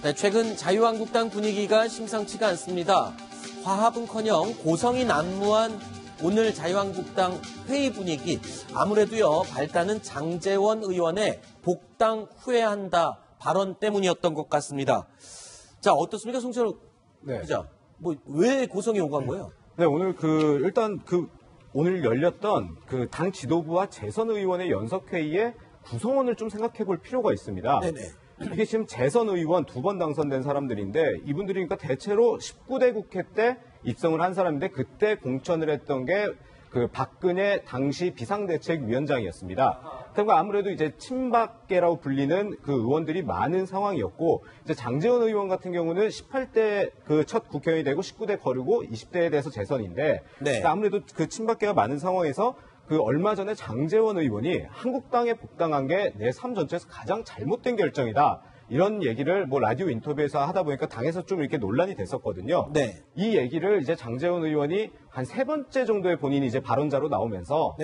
네, 최근 자유한국당 분위기가 심상치가 않습니다. 화합은커녕 고성이 난무한 오늘 자유한국당 회의 분위기, 아무래도요 발단은 장제원 의원의 복당 후회한다 발언 때문이었던 것 같습니다. 자, 어떻습니까, 송철욱 기자? 뭐 왜 고성이 오간 거예요? 네, 오늘 일단 오늘 열렸던 당 지도부와 재선 의원의 연석회의에 구성원을 좀 생각해 볼 필요가 있습니다. 네네. 이게 지금 재선 의원 2번 당선된 사람들인데 이분들이 그러니까 대체로 19대 국회 때 입성을 한 사람인데 그때 공천을 했던 게 박근혜 당시 비상대책위원장이었습니다. 그러니까 아무래도 이제 친박계라고 불리는 의원들이 많은 상황이었고 이제 장제원 의원 같은 경우는 18대 첫 국회의원이 되고 19대 거르고 20대에 대해서 재선인데 그러니까 아무래도 친박계가 많은 상황에서 얼마 전에 장제원 의원이 한국당에 복당한 게 내 삶 전체에서 가장 잘못된 결정이다. 이런 얘기를 라디오 인터뷰에서 하다 보니까 당에서 좀 이렇게 논란이 됐었거든요. 네. 이 얘기를 이제 장제원 의원이 한 3번째 정도의 본인이 이제 발언자로 나오면서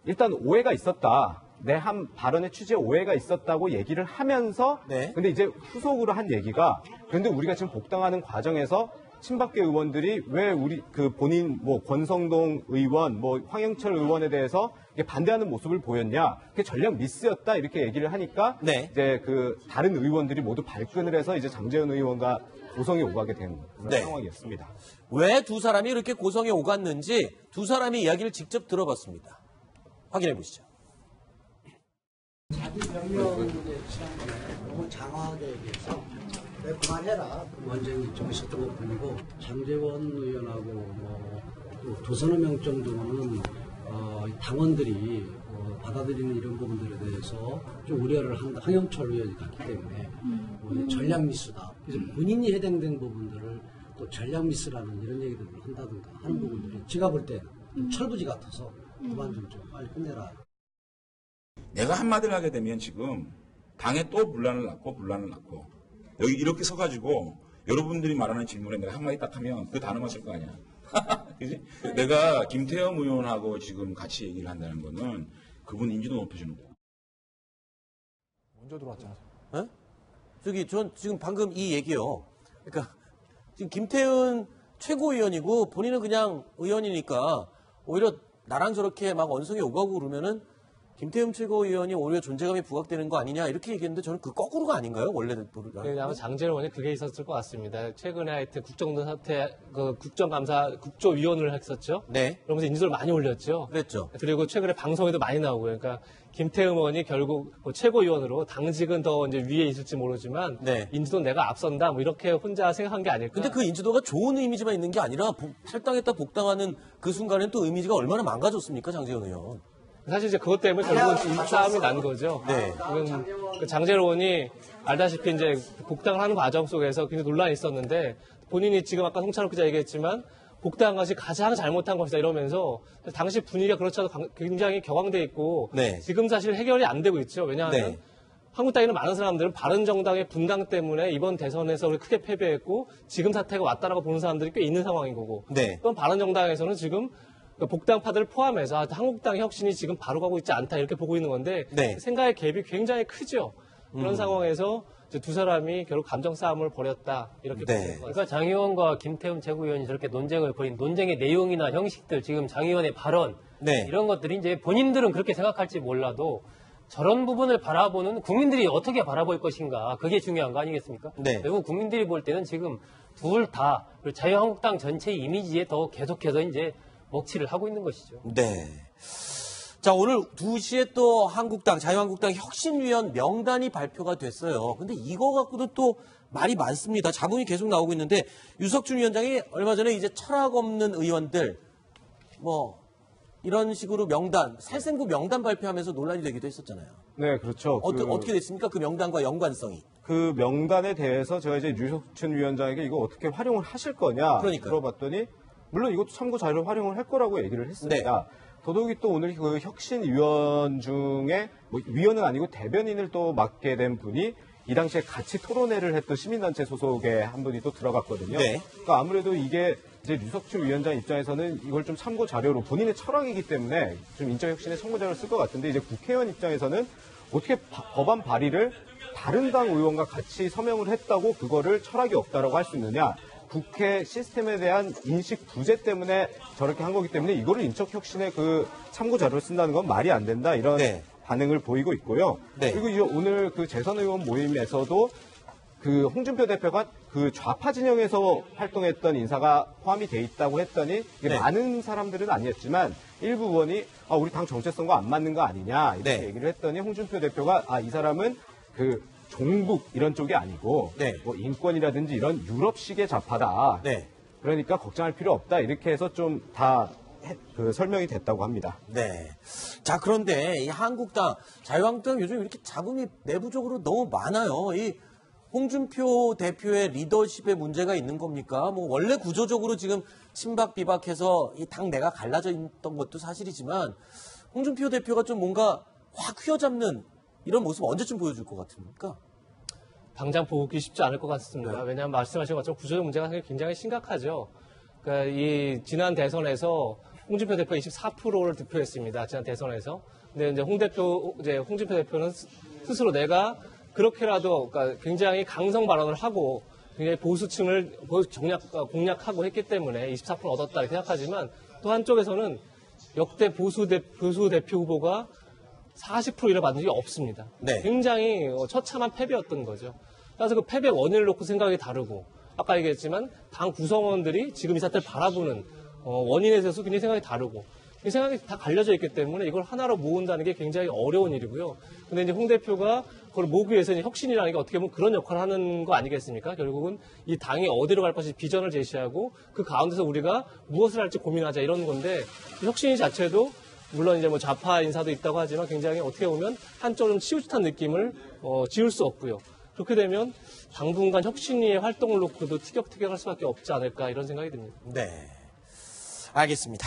일단 오해가 있었다. 내 한 발언의 취지에 오해가 있었다고 얘기를 하면서 근데 이제 후속으로 한 얘기가 그런데 우리가 지금 복당하는 과정에서 친박계 의원들이 왜 우리 본인 권성동 의원, 황영철 의원에 대해서 반대하는 모습을 보였냐? 그게 전략 미스였다 이렇게 얘기를 하니까 이제 다른 의원들이 모두 발끈을 해서 이제 장제원 의원과 고성에 오가게 된 그런 상황이었습니다. 왜 두 사람이 이렇게 고성에 오갔는지 두 사람이 이야기를 직접 들어봤습니다. 확인해 보시죠. 자기 명령에 너무 장황하게 얘기해서 왜 그만해라. 원장이 좀 있었던 것 뿐이고 장제원 의원하고 또 도선의 명 정도는 당원들이 받아들이는 이런 부분들에 대해서 좀 우려를 한다. 황영철 의원이 갔기 때문에 전략 미스다. 그래서 본인이 해당된 부분들을 또 전략 미스라는 이런 얘기들을 한다든가 하는 부분들이 제가 볼 때 철부지 같아서 그만 좀 빨리 끝내라. 내가 한마디를 하게 되면 지금 당에 또 분란을 낳고 여기 이렇게 서가지고 여러분들이 말하는 질문에 내가 한마디 딱 하면 그 단어만 쓸 거 아니야. 그지? 내가 김태형 의원하고 지금 같이 얘기를 한다는 거는 그분 인지도 높여주는 거야. 먼저 들어왔잖아. 전 지금 방금 이 얘기요. 그러니까 지금 김태훈 최고위원이고 본인은 그냥 의원이니까 오히려 나랑 저렇게 막 언성이 오가고 그러면은 김태흠 최고위원이 오히려 존재감이 부각되는 거 아니냐 이렇게 얘기했는데 저는 그 거꾸로가 아닌가요? 원래는. 아마 장제원 의원이 그게 있었을 것 같습니다. 최근에 하여튼 국정감사 국조위원을 했었죠. 네. 그러면서 인지도를 많이 올렸죠. 그랬죠. 그리고 최근에 방송에도 많이 나오고 그러니까 김태흠 의원이 결국 최고위원으로 당직은 더 이제 위에 있을지 모르지만 인지도 내가 앞선다 이렇게 혼자 생각한 게 아닐까. 근데 그 인지도가 좋은 이미지만 있는 게 아니라 탈당했다 복당하는 그 순간엔 또 이미지가 얼마나 망가졌습니까, 장제원 의원. 사실 이제 그것 때문에 결국은 이 싸움이 난 거죠. 장제원 의원이 알다시피 이제 복당을 하는 과정 속에서 굉장히 논란이 있었는데 본인이 지금 아까 송찬욱 기자 얘기했지만 복당한 것이 가장 잘못한 것이다 이러면서 당시 분위기가 그렇지 않아도 굉장히 격앙돼 있고 지금 사실 해결이 안 되고 있죠. 왜냐하면 한국당에 있는 많은 사람들은 바른정당의 분당 때문에 이번 대선에서 크게 패배했고 지금 사태가 왔다라고 보는 사람들이 꽤 있는 상황인 거고 또 바른정당에서는 지금 복당파들을 포함해서 한국당의 혁신이 지금 바로 가고 있지 않다 이렇게 보고 있는 건데 생각의 갭이 굉장히 크죠. 그런 상황에서 이제 두 사람이 결국 감정 싸움을 벌였다 이렇게 보는 거예요. 그러니까 장 의원과 김태흠 최고위원이 저렇게 논쟁을 벌인 논쟁의 내용이나 형식들 지금 장 의원의 발언 이런 것들이 이제 본인들은 그렇게 생각할지 몰라도 저런 부분을 바라보는 국민들이 어떻게 바라볼 것인가 그게 중요한 거 아니겠습니까? 결국 국민들이 볼 때는 지금 둘 다 자유한국당 전체 이미지에 더 계속해서 이제 먹칠을 하고 있는 것이죠. 자, 오늘 2시에 또 자유한국당 혁신위원 명단이 발표가 됐어요. 근데 이거 갖고도 또 말이 많습니다. 잡음이 계속 나오고 있는데 유석준 위원장이 얼마 전에 이제 철학 없는 의원들 이런 식으로 살생부 명단 발표하면서 논란이 되기도 했었잖아요. 네, 그렇죠. 어떻게 됐습니까? 그 명단과 연관성이. 그 명단에 대해서 제가 이제 유석준 위원장에게 이거 어떻게 활용을 하실 거냐 물어봤더니 물론 이것도 참고 자료로 활용을 할 거라고 얘기를 했습니다. 더더욱이 또 오늘 그 혁신위원 중에 위원은 아니고 대변인을 또 맡게 된 분이 이 당시에 같이 토론회를 했던 시민단체 소속의 한 분이 또 들어갔거든요. 그러니까 아무래도 이게 이제 유석준 위원장 입장에서는 이걸 좀 참고 자료로 본인의 철학이기 때문에 좀 인적 혁신에 참고 자료를 쓸 것 같은데 이제 국회의원 입장에서는 어떻게 법안 발의를 다른 당 의원과 같이 서명을 했다고 그거를 철학이 없다라고 할 수 있느냐. 국회 시스템에 대한 인식 부재 때문에 저렇게 한 거기 때문에 이거를 인적혁신의 그 참고 자료를 쓴다는 건 말이 안 된다. 이런 반응을 보이고 있고요. 그리고 오늘 그 재선 의원 모임에서도 그 홍준표 대표가 그 좌파 진영에서 활동했던 인사가 포함이 돼 있다고 했더니 이게 많은 사람들은 아니었지만 일부 의원이 우리 당 정체성과 안 맞는 거 아니냐 이렇게 얘기를 했더니 홍준표 대표가 이 사람은 그 종북 이런 쪽이 아니고 뭐 인권이라든지 이런 유럽식의 좌파다. 그러니까 걱정할 필요 없다. 이렇게 해서 좀 다 설명이 됐다고 합니다. 네. 자, 그런데 이 한국당, 자유한국당 요즘 이렇게 잡음이 내부적으로 너무 많아요. 이 홍준표 대표의 리더십에 문제가 있는 겁니까? 뭐 원래 구조적으로 지금 친박 비박해서 이 당 내가 갈라져 있던 것도 사실이지만 홍준표 대표가 좀 뭔가 확 휘어잡는 이런 모습 언제쯤 보여줄 것 같습니까? 당장 보기 쉽지 않을 것 같습니다. 왜냐하면 말씀하신 것처럼 구조적 문제가 굉장히 심각하죠. 그러니까 이 지난 대선에서 홍준표 대표가 24%를 득표했습니다. 지난 대선에서. 근데 이제 홍준표 대표는 스스로 내가 그렇게라도 그러니까 굉장히 강성 발언을 하고 굉장히 보수층을 공략하고 했기 때문에 24% 얻었다 이렇게 생각하지만 또 한쪽에서는 역대 보수 대표 후보가 40%를 받은 적이 없습니다. 굉장히 처참한 패배였던 거죠. 그래서 그 패배 원인을 놓고 생각이 다르고 아까 얘기했지만 당 구성원들이 지금 이 사태를 바라보는 원인에 대해서 굉장히 생각이 다르고 이 생각이 다 갈려져 있기 때문에 이걸 하나로 모은다는 게 굉장히 어려운 일이고요. 근데 이제 홍 대표가 그걸 모으기 위해서 혁신이라는 게 어떻게 보면 그런 역할을 하는 거 아니겠습니까? 결국은 이 당이 어디로 갈 것인지 비전을 제시하고 그 가운데서 우리가 무엇을 할지 고민하자 이런 건데 혁신 자체도 물론 이제 뭐 좌파 인사도 있다고 하지만 굉장히 어떻게 보면 한쪽은 치우치한 느낌을 지울 수 없고요. 그렇게 되면 당분간 혁신위의 활동을 놓고도 티격태격할 수밖에 없지 않을까 이런 생각이 듭니다. 네, 알겠습니다.